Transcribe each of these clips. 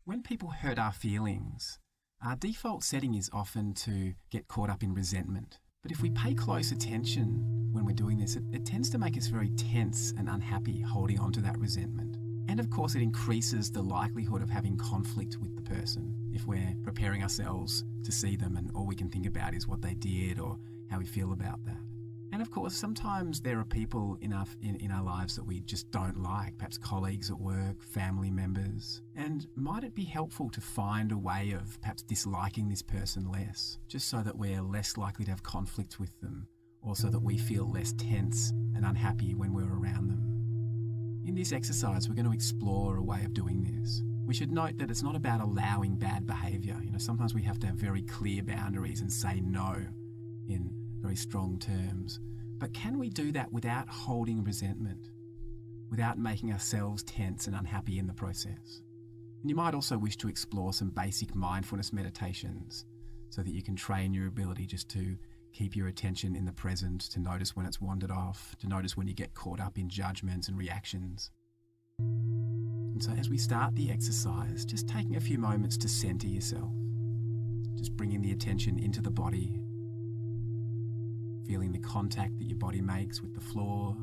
When people hurt our feelings, our default setting is often to get caught up in resentment. But if we pay close attention when we're doing this, it tends to make us very tense and unhappy holding on to that resentment. And of course, it increases the likelihood of having conflict with the person if we're preparing ourselves to see them and all we can think about is what they did or how we feel about that. And of course, sometimes there are people in our lives that we just don't like, perhaps colleagues at work, family members. And might it be helpful to find a way of perhaps disliking this person less, just so that we're less likely to have conflict with them, or so that we feel less tense and unhappy when we're around them? In this exercise, we're going to explore a way of doing this. We should note that it's not about allowing bad behaviour. Sometimes we have to have very clear boundaries and say no in very strong terms. But can we do that without holding resentment, without making ourselves tense and unhappy in the process? And you might also wish to explore some basic mindfulness meditations so that you can train your ability just to keep your attention in the present, to notice when it's wandered off, to notice when you get caught up in judgments and reactions. And so as we start the exercise, just taking a few moments to center yourself, just bringing the attention into the body, feeling the contact that your body makes with the floor,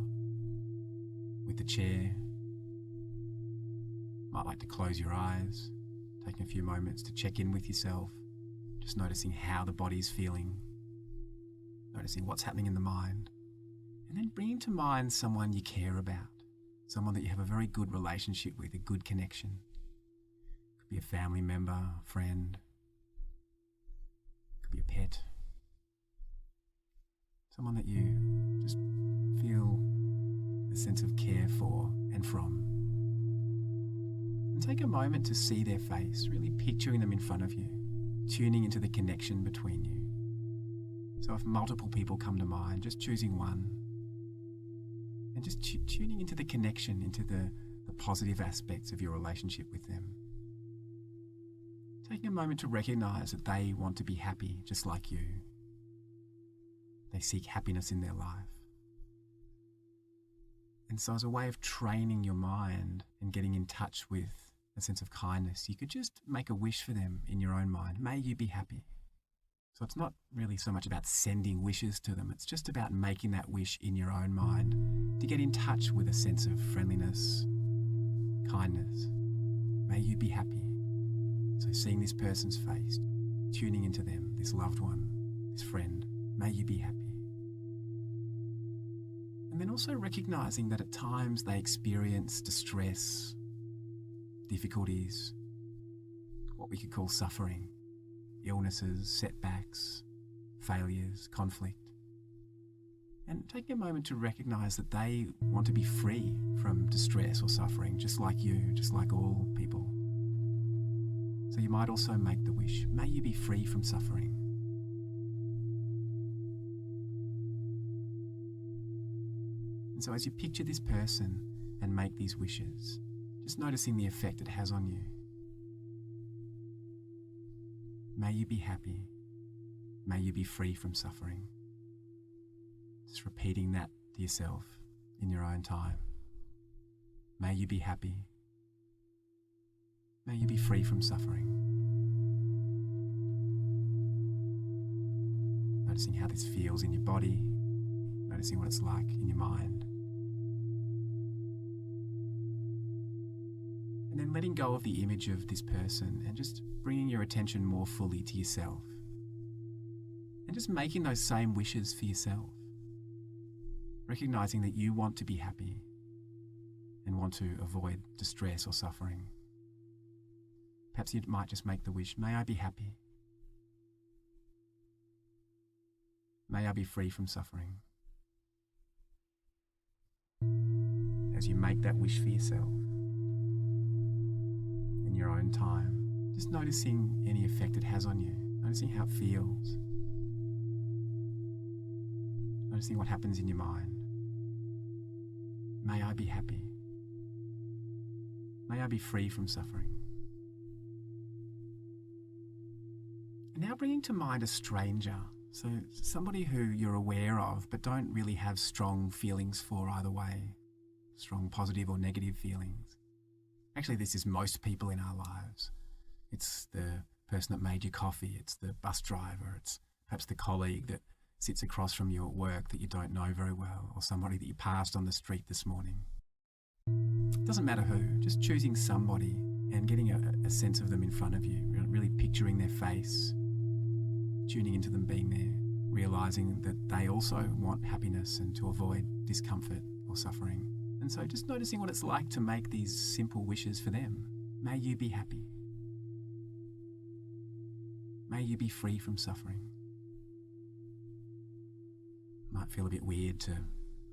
with the chair. Might like to close your eyes, taking a few moments to check in with yourself, just noticing how the body's feeling, noticing what's happening in the mind, and then bringing to mind someone you care about, someone that you have a very good relationship with, a good connection. Could be a family member, a friend, could be a pet. Someone that you just feel a sense of care for and from. And take a moment to see their face, really picturing them in front of you, tuning into the connection between you. So if multiple people come to mind, just choosing one and just tuning into the connection, into the positive aspects of your relationship with them. Taking a moment to recognize that they want to be happy just like you. They seek happiness in their life. And so as a way of training your mind and getting in touch with a sense of kindness, you could just make a wish for them in your own mind. May you be happy. So it's not really so much about sending wishes to them. It's just about making that wish in your own mind to get in touch with a sense of friendliness, kindness. May you be happy. So seeing this person's face, tuning into them, this loved one, this friend, may you be happy. And then also recognizing that at times they experience distress, difficulties, what we could call suffering, illnesses, setbacks, failures, conflict. And taking a moment to recognize that they want to be free from distress or suffering, just like you, just like all people. So you might also make the wish, may you be free from suffering. And so as you picture this person and make these wishes, just noticing the effect it has on you. May you be happy. May you be free from suffering. Just repeating that to yourself in your own time. May you be happy. May you be free from suffering. Noticing how this feels in your body, noticing what it's like in your mind. And then letting go of the image of this person and just bringing your attention more fully to yourself. And just making those same wishes for yourself. Recognizing that you want to be happy and want to avoid distress or suffering. Perhaps you might just make the wish, may I be happy. May I be free from suffering. As you make that wish for yourself, in your own time, just noticing any effect it has on you, noticing how it feels, noticing what happens in your mind. May I be happy. May I be free from suffering. And now bringing to mind a stranger, so somebody who you're aware of but don't really have strong feelings for either way, strong positive or negative feelings. Actually, this is most people in our lives. It's the person that made your coffee. It's the bus driver. It's perhaps the colleague that sits across from you at work that you don't know very well, or somebody that you passed on the street this morning. It doesn't matter who, just choosing somebody and getting a sense of them in front of you, really picturing their face, tuning into them being there, realizing that they also want happiness and to avoid discomfort or suffering. And so just noticing what it's like to make these simple wishes for them. May you be happy. May you be free from suffering. Might feel a bit weird to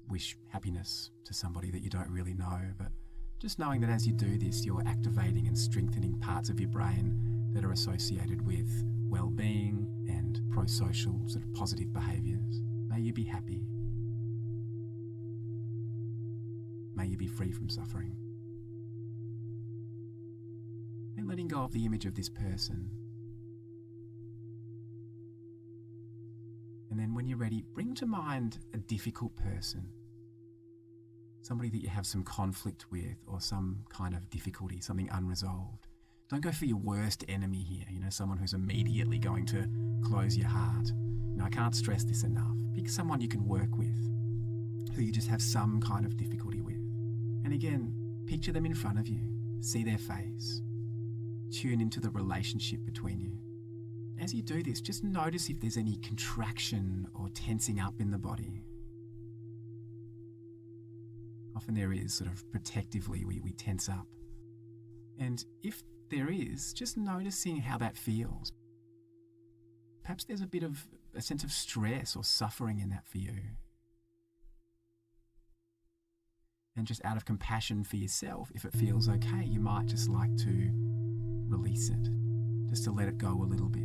wish happiness to somebody that you don't really know, but just knowing that as you do this, you're activating and strengthening parts of your brain that are associated with well-being and pro-social sort of positive behaviours. May you be happy. May you be free from suffering. And letting go of the image of this person. And then when you're ready, bring to mind a difficult person. Somebody that you have some conflict with or some kind of difficulty, something unresolved. Don't go for your worst enemy here, someone who's immediately going to close your heart. I can't stress this enough. Pick someone you can work with, who you just have some kind of difficulty with. And again, picture them in front of you. See their face. Tune into the relationship between you. As you do this, just notice if there's any contraction or tensing up in the body. Often there is, sort of protectively, we tense up. And if there is, just noticing how that feels. Perhaps there's a bit of a sense of stress or suffering in that for you. And just out of compassion for yourself, if it feels okay, you might just like to release it, just to let it go a little bit,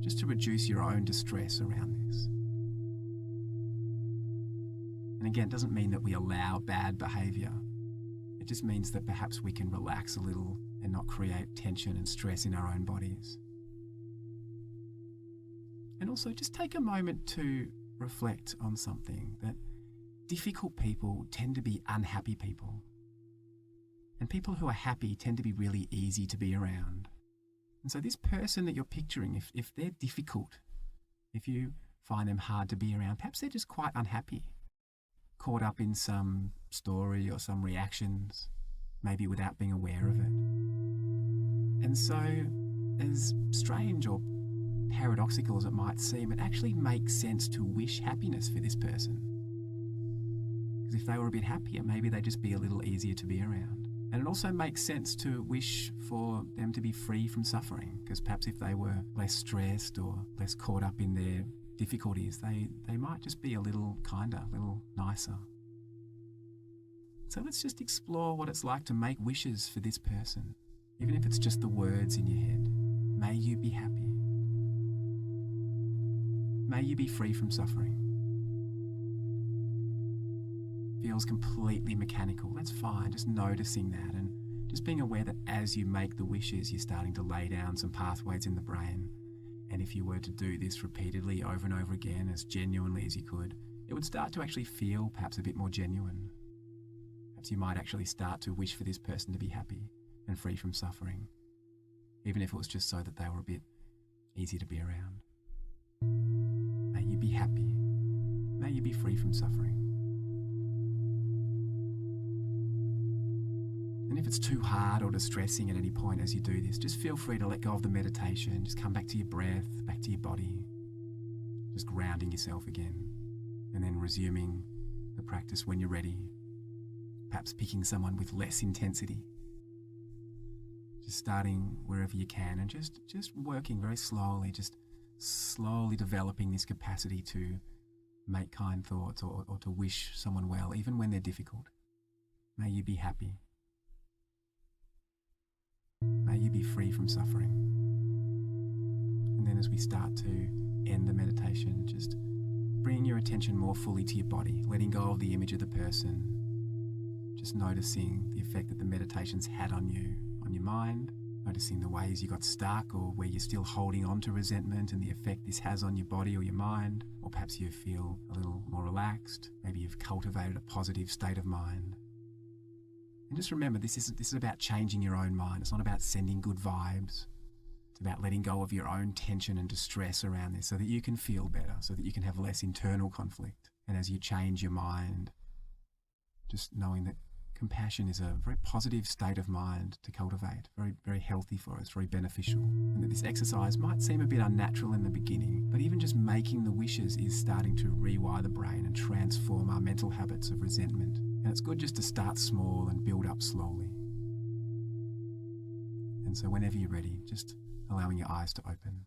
just to reduce your own distress around this. And again, it doesn't mean that we allow bad behaviour. It just means that perhaps we can relax a little and not create tension and stress in our own bodies. And also just take a moment to reflect on something, that difficult people tend to be unhappy people. And people who are happy tend to be really easy to be around. And so this person that you're picturing, if they're difficult, if you find them hard to be around, perhaps they're just quite unhappy, caught up in some story or some reactions, maybe without being aware of it. And so, as strange or paradoxical as it might seem, it actually makes sense to wish happiness for this person. Because if they were a bit happier, maybe they'd just be a little easier to be around. And it also makes sense to wish for them to be free from suffering, because perhaps if they were less stressed or less caught up in their difficulties, they might just be a little kinder, a little nicer. So let's just explore what it's like to make wishes for this person, even if it's just the words in your head. May you be happy. May you be free from suffering. Feels completely mechanical. That's fine, just noticing that and just being aware that as you make the wishes, you're starting to lay down some pathways in the brain. And if you were to do this repeatedly over and over again, as genuinely as you could, it would start to actually feel perhaps a bit more genuine. Perhaps you might actually start to wish for this person to be happy and free from suffering, even if it was just so that they were a bit easy to be around. May you be happy. May you be free from suffering. And if it's too hard or distressing at any point as you do this, just feel free to let go of the meditation. Just come back to your breath, back to your body, just grounding yourself again, and then resuming the practice when you're ready. Perhaps picking someone with less intensity. Just starting wherever you can and just working very slowly, just slowly developing this capacity to make kind thoughts or to wish someone well, even when they're difficult. May you be happy. May you be free from suffering. And then as we start to end the meditation, just bring your attention more fully to your body, letting go of the image of the person, just noticing the effect that the meditation's had on you, on your mind, noticing the ways you got stuck or where you're still holding on to resentment and the effect this has on your body or your mind, or perhaps you feel a little more relaxed, maybe you've cultivated a positive state of mind. And just remember, this is about changing your own mind. It's not about sending good vibes. It's about letting go of your own tension and distress around this so that you can feel better, so that you can have less internal conflict. And as you change your mind, just knowing that compassion is a very positive state of mind to cultivate, very, very healthy for us, very beneficial. And that this exercise might seem a bit unnatural in the beginning, but even just making the wishes is starting to rewire the brain and transform our mental habits of resentment. And it's good just to start small and build up slowly. And so whenever you're ready, just allowing your eyes to open.